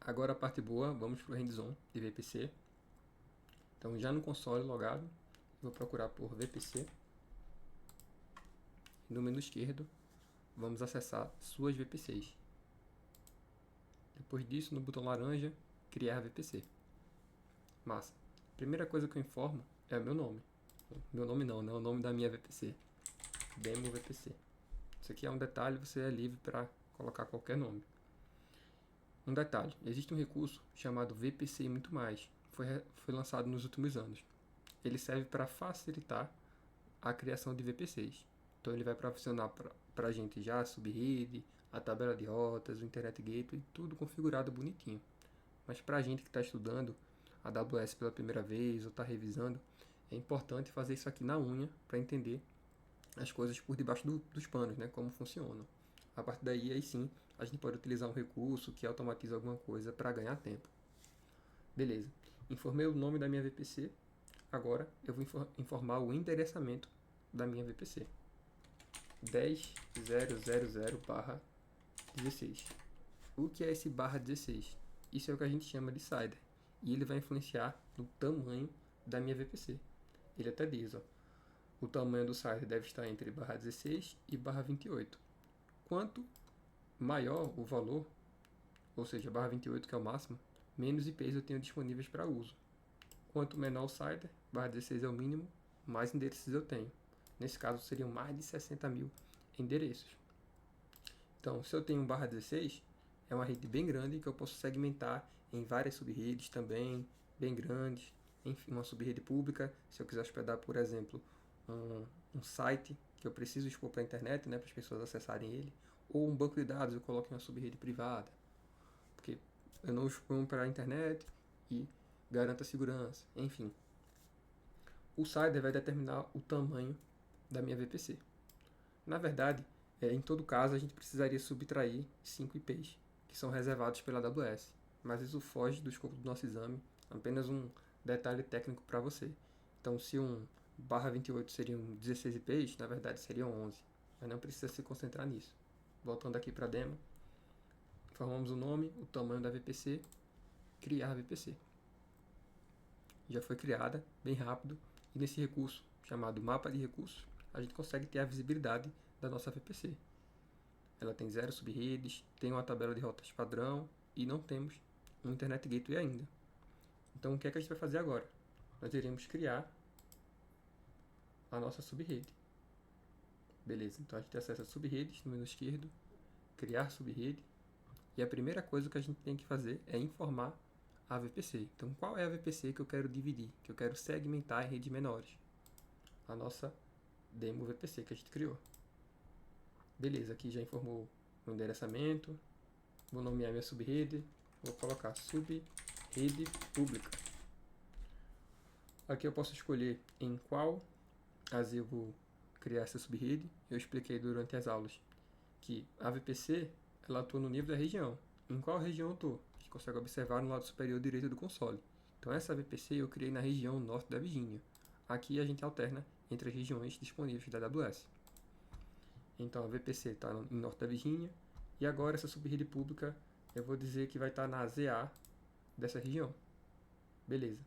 Agora a parte boa, vamos para o hands-on de VPC. Então já no console logado, vou procurar por VPC. No menu esquerdo, vamos acessar suas VPCs. Depois disso, no botão laranja, criar VPC. Massa. Primeira coisa que eu informo é o meu nome. Meu nome não, né? O nome da minha VPC. Demo VPC. Isso aqui é um detalhe, você é livre para colocar qualquer nome. Um detalhe, existe um recurso chamado VPC e muito mais. Foi lançado nos últimos anos. Ele serve para facilitar a criação de VPCs. Então ele vai proporcionar para a gente já a subrede, a tabela de rotas, o Internet Gateway, tudo configurado bonitinho. Mas para a gente que está estudando a AWS pela primeira vez ou está revisando, é importante fazer isso aqui na unha para entender as coisas por debaixo dos panos, né, como funcionam. A partir daí, aí sim, a gente pode utilizar um recurso que automatiza alguma coisa para ganhar tempo. Beleza, informei o nome da minha VPC, agora eu vou informar o endereçamento da minha VPC. 10.0.0./16. O que é esse /16? Isso é o que a gente chama de CIDR, e ele vai influenciar no tamanho da minha VPC. Ele até diz, ó, o tamanho do CIDR deve estar entre /16 e /28. Quanto maior o valor, ou seja, /28 que é o máximo, menos IPs eu tenho disponíveis para uso. Quanto menor o CIDR, /16 é o mínimo, mais endereços eu tenho. Nesse caso seriam mais de 60 mil endereços. Então, se eu tenho um /16, é uma rede bem grande que eu posso segmentar em várias subredes também, bem grandes. Enfim, uma subrede pública, se eu quiser hospedar, por exemplo, um site que eu preciso expor para a internet, né, para as pessoas acessarem ele, ou um banco de dados, eu coloco em uma subrede privada, porque eu não exponho para a internet e garanto a segurança, enfim. O CIDR vai determinar o tamanho da minha VPC. Na verdade, em todo caso, a gente precisaria subtrair 5 IPs, que são reservados pela AWS, mas isso foge do escopo do nosso exame, apenas um detalhe técnico para você. Então, se um /28 seriam 16 IPs, na verdade seriam 11, mas não precisa se concentrar nisso. Voltando aqui para a demo, informamos o nome, o tamanho da VPC, criar VPC. Já foi criada, bem rápido, e nesse recurso, chamado mapa de recursos, a gente consegue ter a visibilidade da nossa VPC. Ela tem 0 subredes, tem uma tabela de rotas padrão e não temos um Internet Gateway ainda. Então, o que é que a gente vai fazer agora? Nós iremos criar a nossa subrede. Beleza, então a gente acessa subredes no menu esquerdo, criar subrede, e a primeira coisa que a gente tem que fazer é informar a VPC. Então, qual é a VPC que eu quero dividir, que eu quero segmentar em redes menores? A nossa demo VPC que a gente criou. Beleza, aqui já informou o endereçamento, vou nomear minha subrede, vou colocar subrede pública. Aqui eu posso escolher em qual AZ eu vou criar essa subrede. Eu expliquei durante as aulas que a VPC ela atua no nível da região. Em qual região eu estou? A gente consegue observar no lado superior direito do console. Então essa VPC eu criei na região norte da Virgínia. Aqui a gente alterna entre as regiões disponíveis da AWS. Então a VPC está em norte da Virgínia, e agora essa subrede pública eu vou dizer que vai estar na ZA dessa região. Beleza.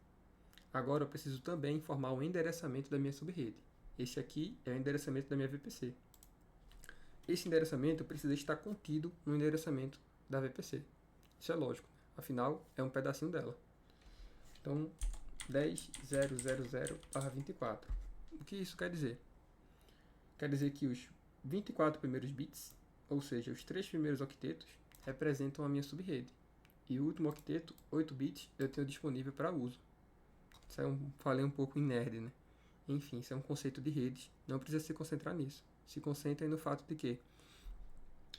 Agora eu preciso também informar o endereçamento da minha subrede. Esse aqui é o endereçamento da minha VPC. Esse endereçamento precisa estar contido no endereçamento da VPC. Isso é lógico, afinal é um pedacinho dela. Então, 10.0.0./24. O que isso quer dizer? Quer dizer que os 24 primeiros bits, ou seja, os 3 primeiros octetos, representam a minha subrede. E o último octeto, 8 bits, eu tenho disponível para uso. Isso falei um pouco em nerd, né? Enfim, isso é um conceito de redes, não precisa se concentrar nisso. Se concentra no fato de que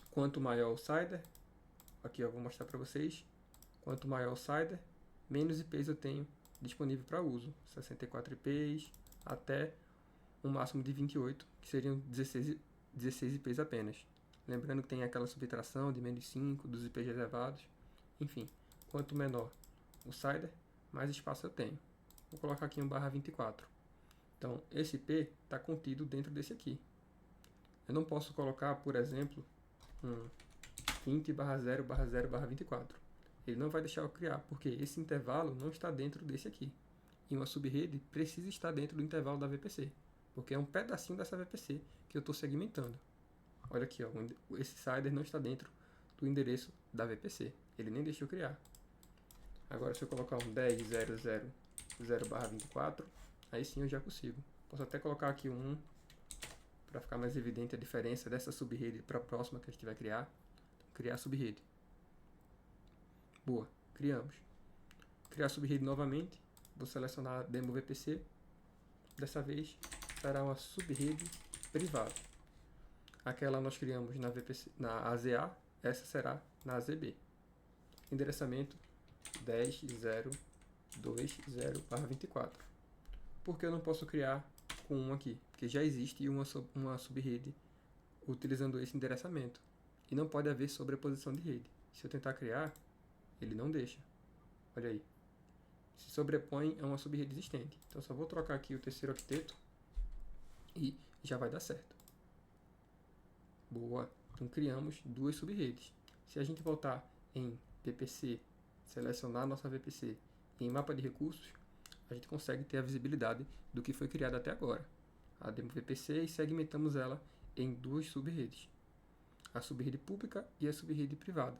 quanto maior o CIDR, aqui eu vou mostrar para vocês, quanto maior o CIDR, menos IPs eu tenho disponível para uso. 64 IPs até um máximo de 28, que seriam 16 IPs apenas. Lembrando que tem aquela subtração de menos 5 dos IPs reservados. Enfim, quanto menor o CIDR, mais espaço eu tenho. Vou colocar aqui um /24. Então, esse IP está contido dentro desse aqui. Eu não posso colocar, por exemplo, um 20/0/0/24. ele não vai deixar eu criar, porque esse intervalo não está dentro desse aqui. E uma subrede precisa estar dentro do intervalo da VPC, porque é um pedacinho dessa VPC que eu estou segmentando. Olha aqui, ó, esse CIDR não está dentro do endereço da VPC, ele nem deixou eu criar. Agora, se eu colocar um 10.0.0/24, aí sim eu já consigo. Posso até colocar aqui um 1, para ficar mais evidente a diferença dessa subrede para a próxima que a gente vai criar. Então, criar subrede. Boa, criamos. Criar subrede novamente. Vou selecionar a demo VPC. Dessa vez será uma subrede privada. Aquela nós criamos na VPC, na AZA, essa será na AZB. Endereçamento 10.0.20/24. Por que eu não posso criar com um aqui? Porque já existe uma subrede utilizando esse endereçamento. E não pode haver sobreposição de rede. Se eu tentar criar, ele não deixa. Olha aí. Se sobrepõe a uma subrede existente. Então, só vou trocar aqui o terceiro octeto e já vai dar certo. Boa. Então, criamos duas subredes. Se a gente voltar em VPC, selecionar nossa VPC em mapa de recursos, a gente consegue ter a visibilidade do que foi criado até agora. A demo VPC, e segmentamos ela em duas subrede. A subrede pública e a subrede privada.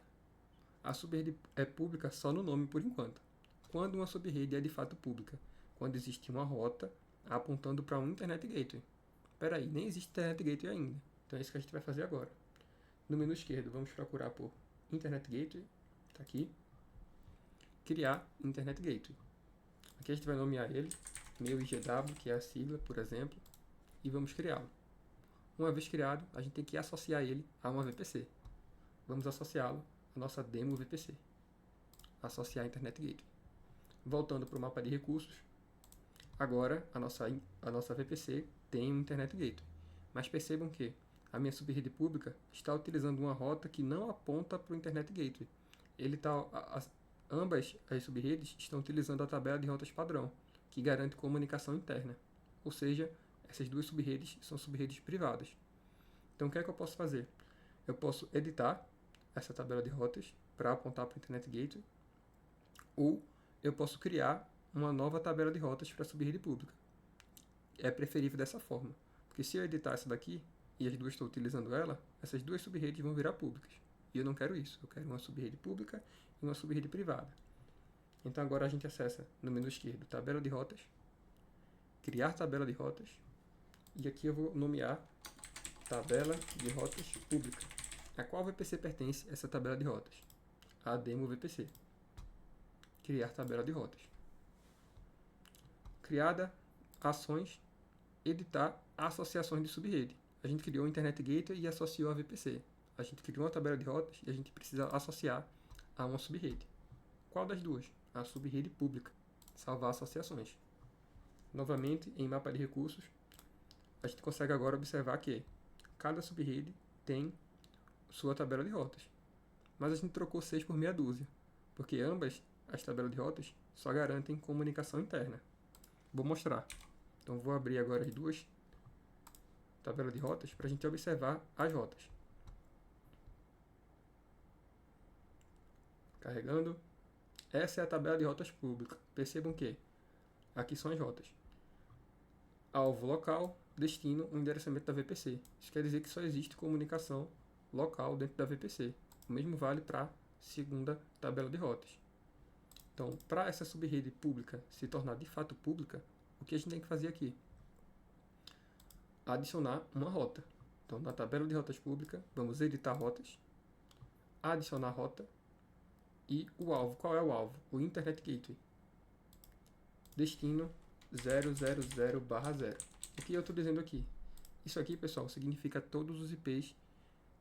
A subrede é pública só no nome por enquanto. Quando uma subrede é de fato pública? Quando existe uma rota apontando para um Internet Gateway. Espera aí, nem existe Internet Gateway ainda. Então é isso que a gente vai fazer agora. No menu esquerdo, vamos procurar por Internet Gateway. Está aqui. Criar Internet Gateway. Aqui a gente vai nomear ele, meu IGW, que é a sigla, por exemplo, e vamos criá-lo. Uma vez criado, a gente tem que associar ele a uma VPC. Vamos associá-lo à nossa demo VPC. Associar Internet Gateway. Voltando para o mapa de recursos, agora a nossa VPC tem um Internet Gateway. Mas percebam que a minha subrede pública está utilizando uma rota que não aponta para o Internet Gateway. Ambas as subredes estão utilizando a tabela de rotas padrão, que garante comunicação interna. Ou seja, essas duas subredes são subredes privadas. Então, o que é que eu posso fazer? Eu posso editar essa tabela de rotas para apontar para o Internet Gateway, ou eu posso criar uma nova tabela de rotas para a subrede pública. É preferível dessa forma, porque se eu editar essa daqui, e as duas estou utilizando ela, essas duas subredes vão virar públicas. E eu não quero isso, eu quero uma subrede pública e uma subrede privada. Então agora a gente acessa no menu esquerdo, tabela de rotas, criar tabela de rotas, e aqui eu vou nomear tabela de rotas pública. A qual VPC pertence essa tabela de rotas? A demo VPC. Criar tabela de rotas. Criada, ações, editar associações de subrede. A gente criou o Internet Gateway e associou a VPC. A gente criou uma tabela de rotas e a gente precisa associar a uma subrede. Qual das duas? A subrede pública. Salvar associações. Novamente, em mapa de recursos, a gente consegue agora observar que cada subrede tem sua tabela de rotas. Mas a gente trocou 6 por meia dúzia, porque ambas as tabelas de rotas só garantem comunicação interna. Vou mostrar. Então vou abrir agora as duas tabelas de rotas para a gente observar as rotas. Carregando. Essa é a tabela de rotas pública. Percebam que aqui são as rotas. Alvo local, destino, o endereçamento da VPC. Isso quer dizer que só existe comunicação local dentro da VPC. O mesmo vale para a segunda tabela de rotas. Então, para essa subrede pública se tornar de fato pública, o que a gente tem que fazer aqui? Adicionar uma rota. Então, na tabela de rotas pública, vamos editar rotas, adicionar rota e o alvo. Qual é o alvo? O Internet Gateway. Destino 000/0. O que eu estou dizendo aqui? Isso aqui, pessoal, significa todos os IPs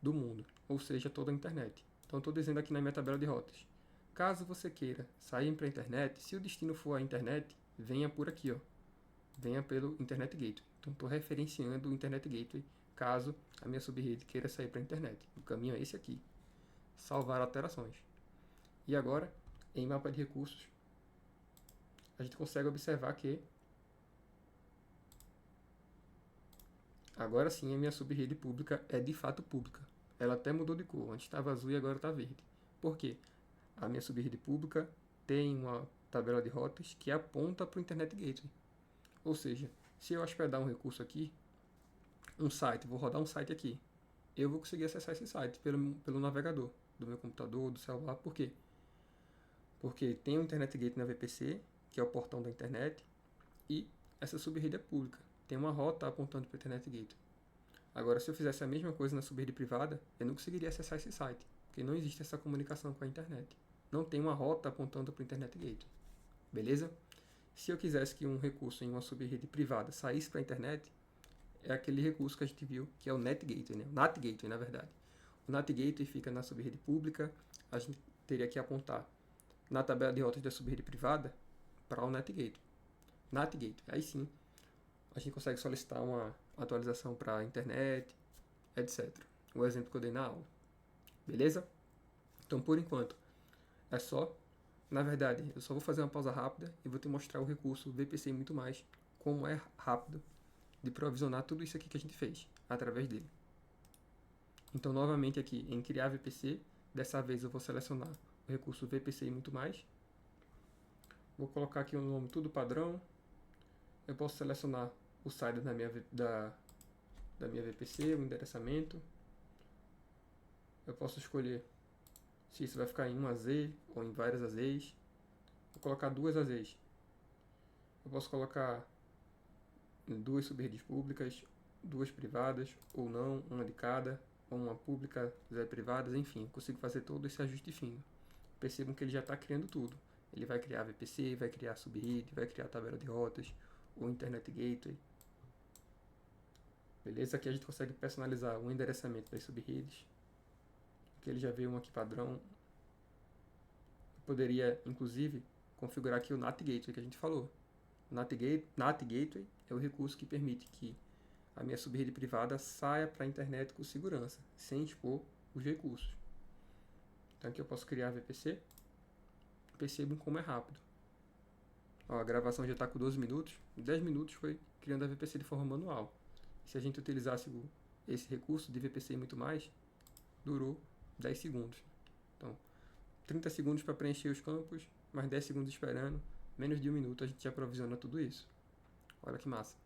do mundo, ou seja, toda a internet. Então, estou dizendo aqui na minha tabela de rotas. Caso você queira sair para a internet, se o destino for a internet, venha por aqui, ó. Venha pelo Internet Gateway. Então, estou referenciando o Internet Gateway caso a minha subrede queira sair para a internet. O caminho é esse aqui. Salvar alterações. E agora, em mapa de recursos, a gente consegue observar que agora sim a minha subrede pública é de fato pública. Ela até mudou de cor. Antes estava azul e agora está verde. Por quê? a minha subrede pública tem uma tabela de rotas que aponta para o Internet Gateway. Ou seja, se eu hospedar um recurso aqui, um site, vou rodar um site aqui, eu vou conseguir acessar esse site pelo navegador do meu computador, do celular. Por quê? Porque tem o Internet Gateway na VPC, que é o portão da internet, e essa subrede é pública. Tem uma rota apontando para o Internet Gateway. Agora, se eu fizesse a mesma coisa na subrede privada, eu não conseguiria acessar esse site, porque não existe essa comunicação com a internet. Não tem uma rota apontando para o Internet Gateway. Beleza? Se eu quisesse que um recurso em uma subrede privada saísse para a internet, é aquele recurso que a gente viu, que é o NAT Gateway, né? O NAT Gateway, na verdade. O NAT Gateway fica na subrede pública, a gente teria que apontar na tabela de rotas da subrede privada para o NAT Gateway. NAT Gateway, aí sim, a gente consegue solicitar uma atualização para a internet, etc. O exemplo que eu dei na aula. Beleza? Então, por enquanto, é só. Na verdade, eu só vou fazer uma pausa rápida e vou te mostrar o recurso VPC e muito mais, como é rápido de provisionar tudo isso aqui que a gente fez através dele. Então, novamente aqui em criar VPC, dessa vez eu vou selecionar o recurso VPC e muito mais. Vou colocar aqui o nome tudo padrão. Eu posso selecionar o site da minha VPC, o endereçamento. Eu posso escolher se isso vai ficar em uma AZ ou em várias AZs. Vou colocar duas AZs. Eu posso colocar duas subredes públicas, duas privadas ou não, uma de cada, ou uma pública, 0 privadas, enfim, eu consigo fazer todo esse ajuste fino. Percebam que ele já está criando tudo. Ele vai criar VPC, vai criar subrede, vai criar tabela de rotas, o Internet Gateway. Beleza? Aqui a gente consegue personalizar o endereçamento das subredes. Aqui ele já veio um aqui padrão. Eu poderia, inclusive, configurar aqui o NAT Gateway que a gente falou. O NAT Gateway é o recurso que permite que a minha subrede privada saia para a internet com segurança, sem expor os recursos. Então aqui eu posso criar VPC. Percebam como é rápido. Ó, a gravação já está com 12 minutos. Em 10 minutos foi criando a VPC de forma manual. Se a gente utilizasse esse recurso de VPC e muito mais, durou 10 segundos. Então, 30 segundos para preencher os campos, mais 10 segundos esperando, menos de 1 minuto a gente já provisiona tudo isso. Olha que massa.